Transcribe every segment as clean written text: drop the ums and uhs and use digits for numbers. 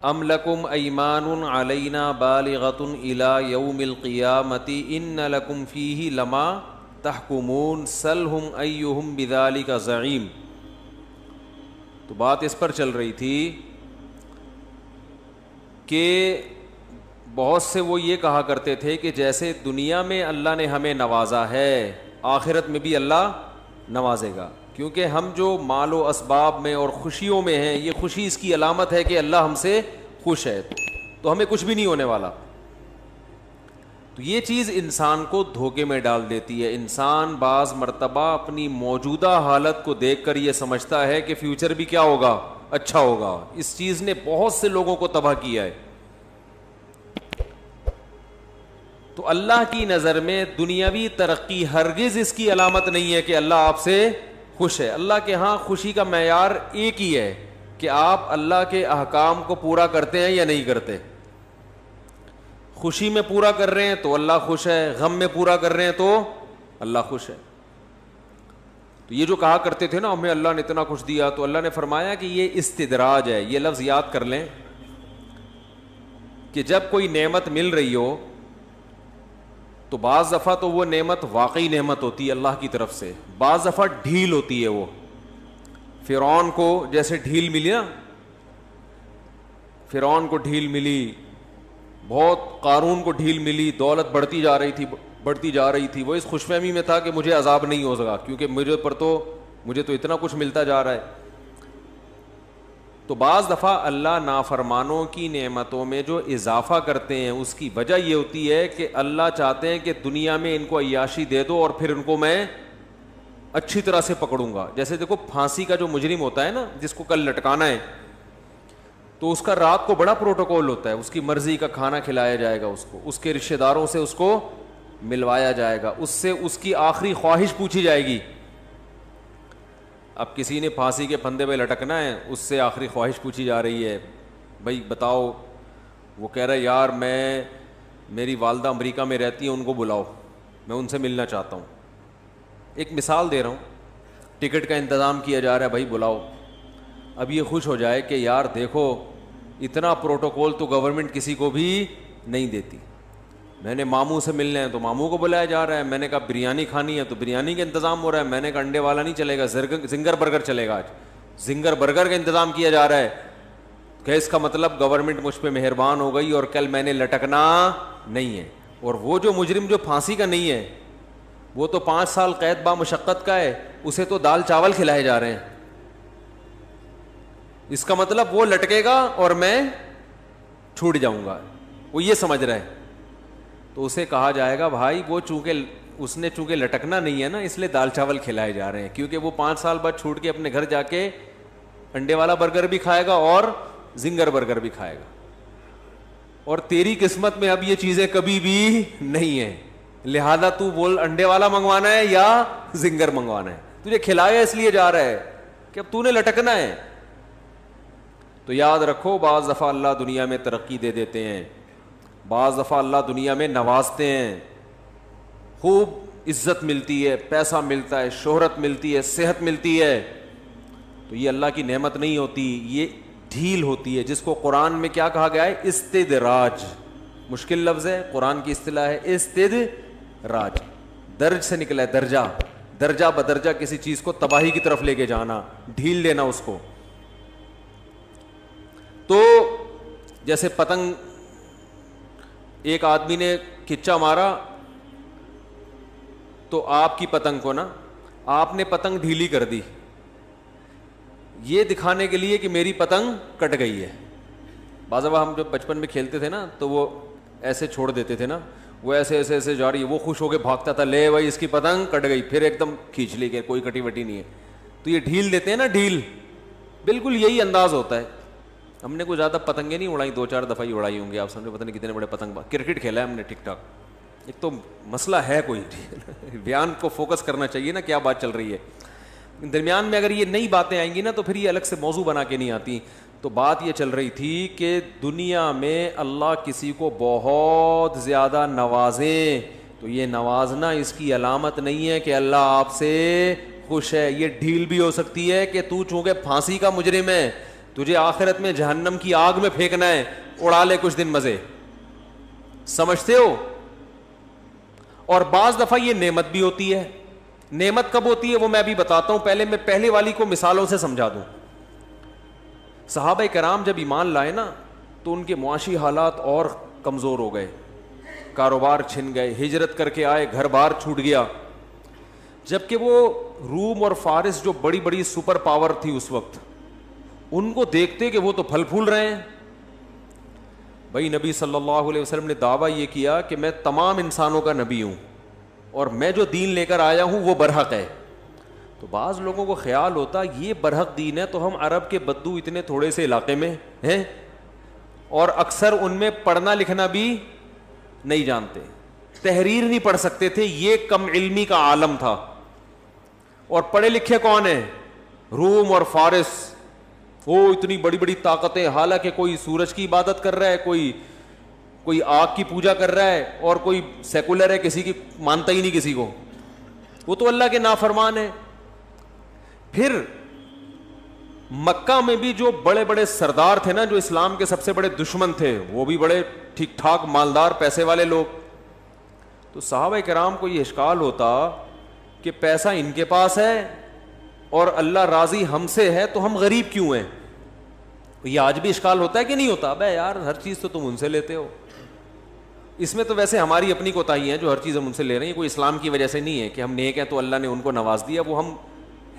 ام لکم ایمان علینا بالغۃ الی یوم القیامۃ ان لکم فیہ لما تحکمون سلہم ایہم بذلک زعیم. تو بات اس پر چل رہی تھی کہ بہت سے وہ یہ کہا کرتے تھے کہ جیسے دنیا میں اللہ نے ہمیں نوازا ہے آخرت میں بھی اللہ نوازے گا، کیونکہ ہم جو مال و اسباب میں اور خوشیوں میں ہیں، یہ خوشی اس کی علامت ہے کہ اللہ ہم سے خوش ہے، تو ہمیں کچھ بھی نہیں ہونے والا. تو یہ چیز انسان کو دھوکے میں ڈال دیتی ہے. انسان بعض مرتبہ اپنی موجودہ حالت کو دیکھ کر یہ سمجھتا ہے کہ فیوچر بھی کیا ہوگا، اچھا ہوگا. اس چیز نے بہت سے لوگوں کو تباہ کیا ہے. تو اللہ کی نظر میں دنیاوی ترقی ہرگز اس کی علامت نہیں ہے کہ اللہ آپ سے خوش ہے. اللہ کے ہاں خوشی کا معیار ایک ہی ہے کہ آپ اللہ کے احکام کو پورا کرتے ہیں یا نہیں کرتے. خوشی میں پورا کر رہے ہیں تو اللہ خوش ہے، غم میں پورا کر رہے ہیں تو اللہ خوش ہے. تو یہ جو کہا کرتے تھے نا ہمیں اللہ نے اتنا کچھ دیا، تو اللہ نے فرمایا کہ یہ استدراج ہے. یہ لفظ یاد کر لیں کہ جب کوئی نعمت مل رہی ہو تو بعض دفعہ تو وہ نعمت واقعی نعمت ہوتی ہے اللہ کی طرف سے، بعض دفعہ ڈھیل ہوتی ہے. وہ فرعون کو جیسے ڈھیل ملی نا، فرعون کو ڈھیل ملی، بہت قارون کو ڈھیل ملی، دولت بڑھتی جا رہی تھی. وہ اس خوش فہمی میں تھا کہ مجھے عذاب نہیں ہو سکا کیونکہ مجھے تو اتنا کچھ ملتا جا رہا ہے. تو بعض دفعہ اللہ نافرمانوں کی نعمتوں میں جو اضافہ کرتے ہیں اس کی وجہ یہ ہوتی ہے کہ اللہ چاہتے ہیں کہ دنیا میں ان کو عیاشی دے دو اور پھر ان کو میں اچھی طرح سے پکڑوں گا. جیسے دیکھو پھانسی کا جو مجرم ہوتا ہے نا، جس کو کل لٹکانا ہے، تو اس کا رات کو بڑا پروٹوکول ہوتا ہے. اس کی مرضی کا کھانا کھلایا جائے گا، اس کو اس کے رشتہ داروں سے اس کو ملوایا جائے گا، اس سے اس کی آخری خواہش پوچھی جائے گی. اب کسی نے پھانسی کے پھندے پہ لٹکنا ہے، اس سے آخری خواہش پوچھی جا رہی ہے، بھائی بتاؤ. وہ کہہ رہا ہے یار میری والدہ امریکہ میں رہتی ہیں، ان کو بلاؤ، میں ان سے ملنا چاہتا ہوں. ایک مثال دے رہا ہوں، ٹکٹ کا انتظام کیا جا رہا ہے، بھائی بلاؤ. اب یہ خوش ہو جائے کہ یار دیکھو اتنا پروٹوکول تو گورنمنٹ کسی کو بھی نہیں دیتی. میں نے ماموں سے ملنا ہے تو ماموں کو بلایا جا رہا ہے. میں نے کہا بریانی کھانی ہے تو بریانی کا انتظام ہو رہا ہے. میں نے کہا انڈے والا نہیں چلے گا، زنگر برگر چلے گا. آج زنگر برگر کا انتظام کیا جا رہا ہے کہ اس کا مطلب گورنمنٹ مجھ پہ مہربان ہو گئی اور کل میں نے لٹکنا نہیں ہے. اور وہ جو مجرم جو پھانسی کا نہیں ہے، وہ تو 5 سال قید با مشقت کا ہے، اسے تو دال چاول کھلائے جا رہے ہیں. اس کا مطلب وہ لٹکے گا اور میں چھوٹ جاؤں گا، وہ یہ سمجھ رہا ہے. تو اسے کہا جائے گا بھائی وہ چونکہ لٹکنا نہیں ہے نا، اس لیے دال چاول کھلائے جا رہے ہیں، کیونکہ وہ 5 سال بعد چھوٹ کے اپنے گھر جا کے انڈے والا برگر بھی کھائے گا اور زنگر برگر بھی کھائے گا. اور تیری قسمت میں اب یہ چیزیں کبھی بھی نہیں ہیں، لہذا تو بول انڈے والا منگوانا ہے یا زنگر منگوانا ہے. تجھے کھلایا اس لیے جا رہا ہے کہ اب تو نے لٹکنا ہے. تو یاد رکھو بعض دفعہ اللہ دنیا میں ترقی دے دیتے ہیں، بعض دفعہ اللہ دنیا میں نوازتے ہیں، خوب عزت ملتی ہے، پیسہ ملتا ہے، شہرت ملتی ہے، صحت ملتی ہے. تو یہ اللہ کی نعمت نہیں ہوتی، یہ ڈھیل ہوتی ہے، جس کو قرآن میں کیا کہا گیا ہے؟ استدراج. مشکل لفظ ہے، قرآن کی اصطلاح ہے استدراج. درج سے نکلا ہے، درجہ بدرجہ کسی چیز کو تباہی کی طرف لے کے جانا، ڈھیل دینا اس کو. تو جیسے پتنگ، ایک آدمی نے کچا مارا تو آپ کی پتنگ کو نا، آپ نے پتنگ ڈھیلی کر دی یہ دکھانے کے لیے کہ میری پتنگ کٹ گئی ہے. بعض دفعہ ہم جب بچپن میں کھیلتے تھے نا تو وہ ایسے چھوڑ دیتے تھے نا، وہ ایسے جا رہی ہے، وہ خوش ہو کے بھاگتا تھا، لے بھائی اس کی پتنگ کٹ گئی، پھر ایک دم کھینچ لی کہ کوئی کٹی وٹی نہیں ہے. تو یہ ڈھیل دیتے ہیں نا، ڈھیل، بالکل یہی انداز ہوتا ہے. ہم نے کوئی زیادہ پتنگیں نہیں اڑائی، 2-4 دفعہ ہی اڑائی ہوں گی. آپ سمجھے پتہ نہیں کتنے بڑے پتنگ. کرکٹ کھیلا ہے ہم نے ٹھیک ٹھاک. ایک تو مسئلہ ہے کوئی بیان کو فوکس کرنا چاہیے نا، کیا بات چل رہی ہے. درمیان میں اگر یہ نئی باتیں آئیں گی نا تو پھر یہ الگ سے موضوع بنا کے نہیں آتی. تو بات یہ چل رہی تھی کہ دنیا میں اللہ کسی کو بہت زیادہ نوازیں تو یہ نوازنا اس کی علامت نہیں ہے کہ اللہ آپ سے خوش ہے. یہ ڈھیل بھی ہو سکتی ہے کہ تو چونکہ پھانسی کا مجرم ہے، تجھے آخرت میں جہنم کی آگ میں پھینکنا ہے, اڑا لے کچھ دن مزے. سمجھتے ہو؟ اور بعض دفعہ یہ نعمت بھی ہوتی ہے. نعمت کب ہوتی ہے وہ میں ابھی بتاتا ہوں, پہلے میں پہلے والی کو مثالوں سے سمجھا دوں. صحابہ کرام جب ایمان لائے نا تو ان کے معاشی حالات اور کمزور ہو گئے, کاروبار چھن گئے, ہجرت کر کے آئے, گھر بار چھوٹ گیا. جبکہ وہ روم اور فارس جو بڑی بڑی سپر پاور تھی اس وقت, ان کو دیکھتے کہ وہ تو پھل پھول رہے ہیں. بھائی نبی صلی اللہ علیہ وسلم نے دعویٰ یہ کیا کہ میں تمام انسانوں کا نبی ہوں اور میں جو دین لے کر آیا ہوں وہ برحق ہے. تو بعض لوگوں کو خیال ہوتا یہ برحق دین ہے تو ہم عرب کے بدو اتنے تھوڑے سے علاقے میں ہیں اور اکثر ان میں پڑھنا لکھنا بھی نہیں جانتے, تحریر نہیں پڑھ سکتے تھے, یہ کم علمی کا عالم تھا. اور پڑھے لکھے کون ہیں؟ روم اور فارس, وہ اتنی بڑی بڑی طاقتیں, حالانکہ کوئی سورج کی عبادت کر رہا ہے, کوئی آگ کی پوجا کر رہا ہے, اور کوئی سیکولر ہے, کسی کی مانتا ہی نہیں کسی کو, وہ تو اللہ کے نافرمان ہے. پھر مکہ میں بھی جو بڑے بڑے سردار تھے نا, جو اسلام کے سب سے بڑے دشمن تھے, وہ بھی بڑے ٹھیک ٹھاک مالدار پیسے والے لوگ. تو صحابہ کرام کو یہ اشکال ہوتا کہ پیسہ ان کے پاس ہے اور اللہ راضی ہم سے ہے تو ہم غریب کیوں ہیں. یہ آج بھی اشکال ہوتا ہے کہ نہیں ہوتا؟ بے یار ہر چیز تو تم ان سے لیتے ہو. اس میں تو ویسے ہماری اپنی کوتاہی ہے جو ہر چیز ہم ان سے لے رہے ہیں, کوئی اسلام کی وجہ سے نہیں ہے کہ ہم نیک ہیں تو اللہ نے ان کو نواز دیا, وہ ہم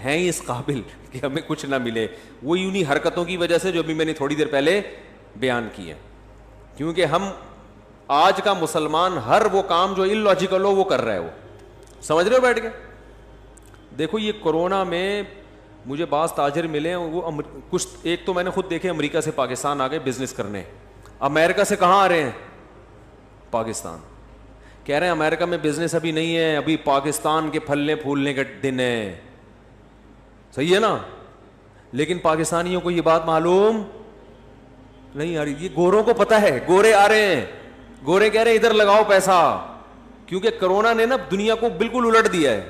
ہیں ہی اس قابل کہ ہمیں کچھ نہ ملے. وہ انہی حرکتوں کی وجہ سے جو ابھی میں نے تھوڑی دیر پہلے بیان کی ہے. کیونکہ ہم آج کا مسلمان ہر وہ کام جو اللاجیکل ہو وہ کر رہا ہے, وہ سمجھ رہے ہو بیٹھ کے. دیکھو یہ کورونا میں مجھے بعض تاجر ملے, وہ کچھ ایک تو میں نے خود دیکھے امریکہ سے پاکستان آ گئے بزنس کرنے. امریکہ سے کہاں آ رہے ہیں؟ پاکستان. کہہ رہے ہیں امریکہ میں بزنس ابھی نہیں ہے, ابھی پاکستان کے پھلنے پھولنے کے دن ہے. صحیح ہے نا, لیکن پاکستانیوں کو یہ بات معلوم نہیں آ رہی. یہ گوروں کو پتہ ہے, گورے آ رہے ہیں, گورے کہہ رہے ہیں ادھر لگاؤ پیسہ, کیونکہ کرونا نے نا دنیا کو بالکل الٹ دیا ہے.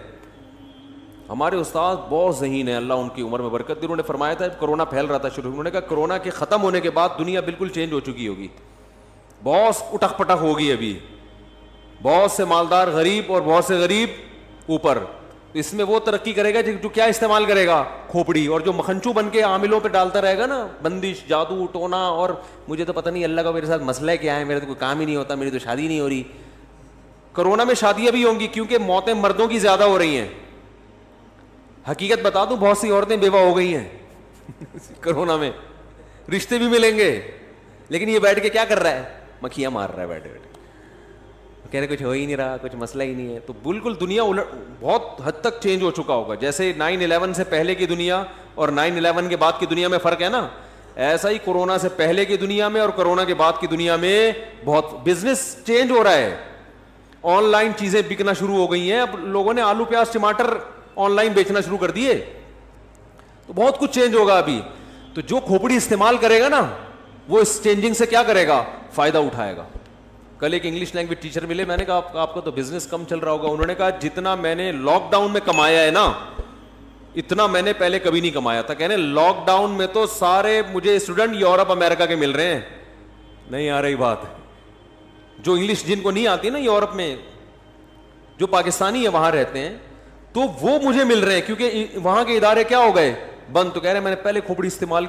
ہمارے استاد بہت ذہین ہے, اللہ ان کی عمر میں برکت دے, انہوں نے فرمایا تھا کرونا پھیل رہا تھا شروع, انہوں نے کہا کرونا کے ختم ہونے کے بعد دنیا بالکل چینج ہو چکی ہوگی, بہت اٹک پٹک ہوگی. ابھی بہت سے مالدار غریب اور بہت سے غریب اوپر. اس میں وہ ترقی کرے گا جو کیا استعمال کرے گا؟ کھوپڑی. اور جو مکھنچو بن کے عاملوں پہ ڈالتا رہے گا نا بندش, جادو ٹونا, اور مجھے تو پتہ نہیں اللہ کا میرے ساتھ مسئلہ کیا ہے, میرا تو کوئی کام ہی نہیں ہوتا, میری تو شادی نہیں ہو رہی. کرونا میں شادیاں بھی ہوں گی کیونکہ موتیں مردوں کی زیادہ ہو رہی ہیں. حقیقت بتا دوں بہت سی عورتیں بیوہ ہو گئی ہیں کرونا میں, رشتے بھی ملیں گے, لیکن یہ بیٹھ کے کیا کر رہا ہے؟ مکھیاں مار رہا ہے بیٹھے بیٹھے, کہہ رہے کچھ ہو ہی نہیں رہا, کچھ مسئلہ ہی نہیں ہے. تو بالکل دنیا بہت حد تک چینج ہو چکا ہوگا. جیسے 9/11 سے پہلے کی دنیا اور 9/11 کے بعد کی دنیا میں فرق ہے نا, ایسا ہی کورونا سے پہلے کی دنیا میں اور کورونا کے بعد کی دنیا میں بہت بزنس چینج ہو رہا ہے. آن لائن چیزیں بکنا شروع ہو گئی ہیں, اب لوگوں نے آلو پیاز ٹماٹر آن لائن بیچنا شروع کر دیے, تو بہت کچھ چینج ہوگا ابھی. تو جو کھوپڑی استعمال کرے گا نا وہ اس چینجنگ سے کیا کرے گا؟ فائدہ اٹھائے گا. کل ایک انگلش لینگویج ٹیچر ملے, میں نے کہا آپ کا تو بزنس کم چل رہا ہوگا. انہوں نے کہا جتنا میں نے لاک ڈاؤن میں کمایا ہے نا اتنا میں نے پہلے کبھی نہیں کمایا تھا. کہنے لاک ڈاؤن میں تو سارے مجھے اسٹوڈنٹ یورپ امریکہ کے مل رہے ہیں. نہیں آ رہی بات؟ جو انگلش جن کو نہیں آتی نا یورپ میں, جو پاکستانی ہے وہاں رہتے ہیں, تو وہ مجھے مل رہے ہیں کیونکہ وہاں کے ادارے کیا ہو گئے؟ بند. تو کہہ رہے ہیں میں نے پہلے کھوپڑی استعمال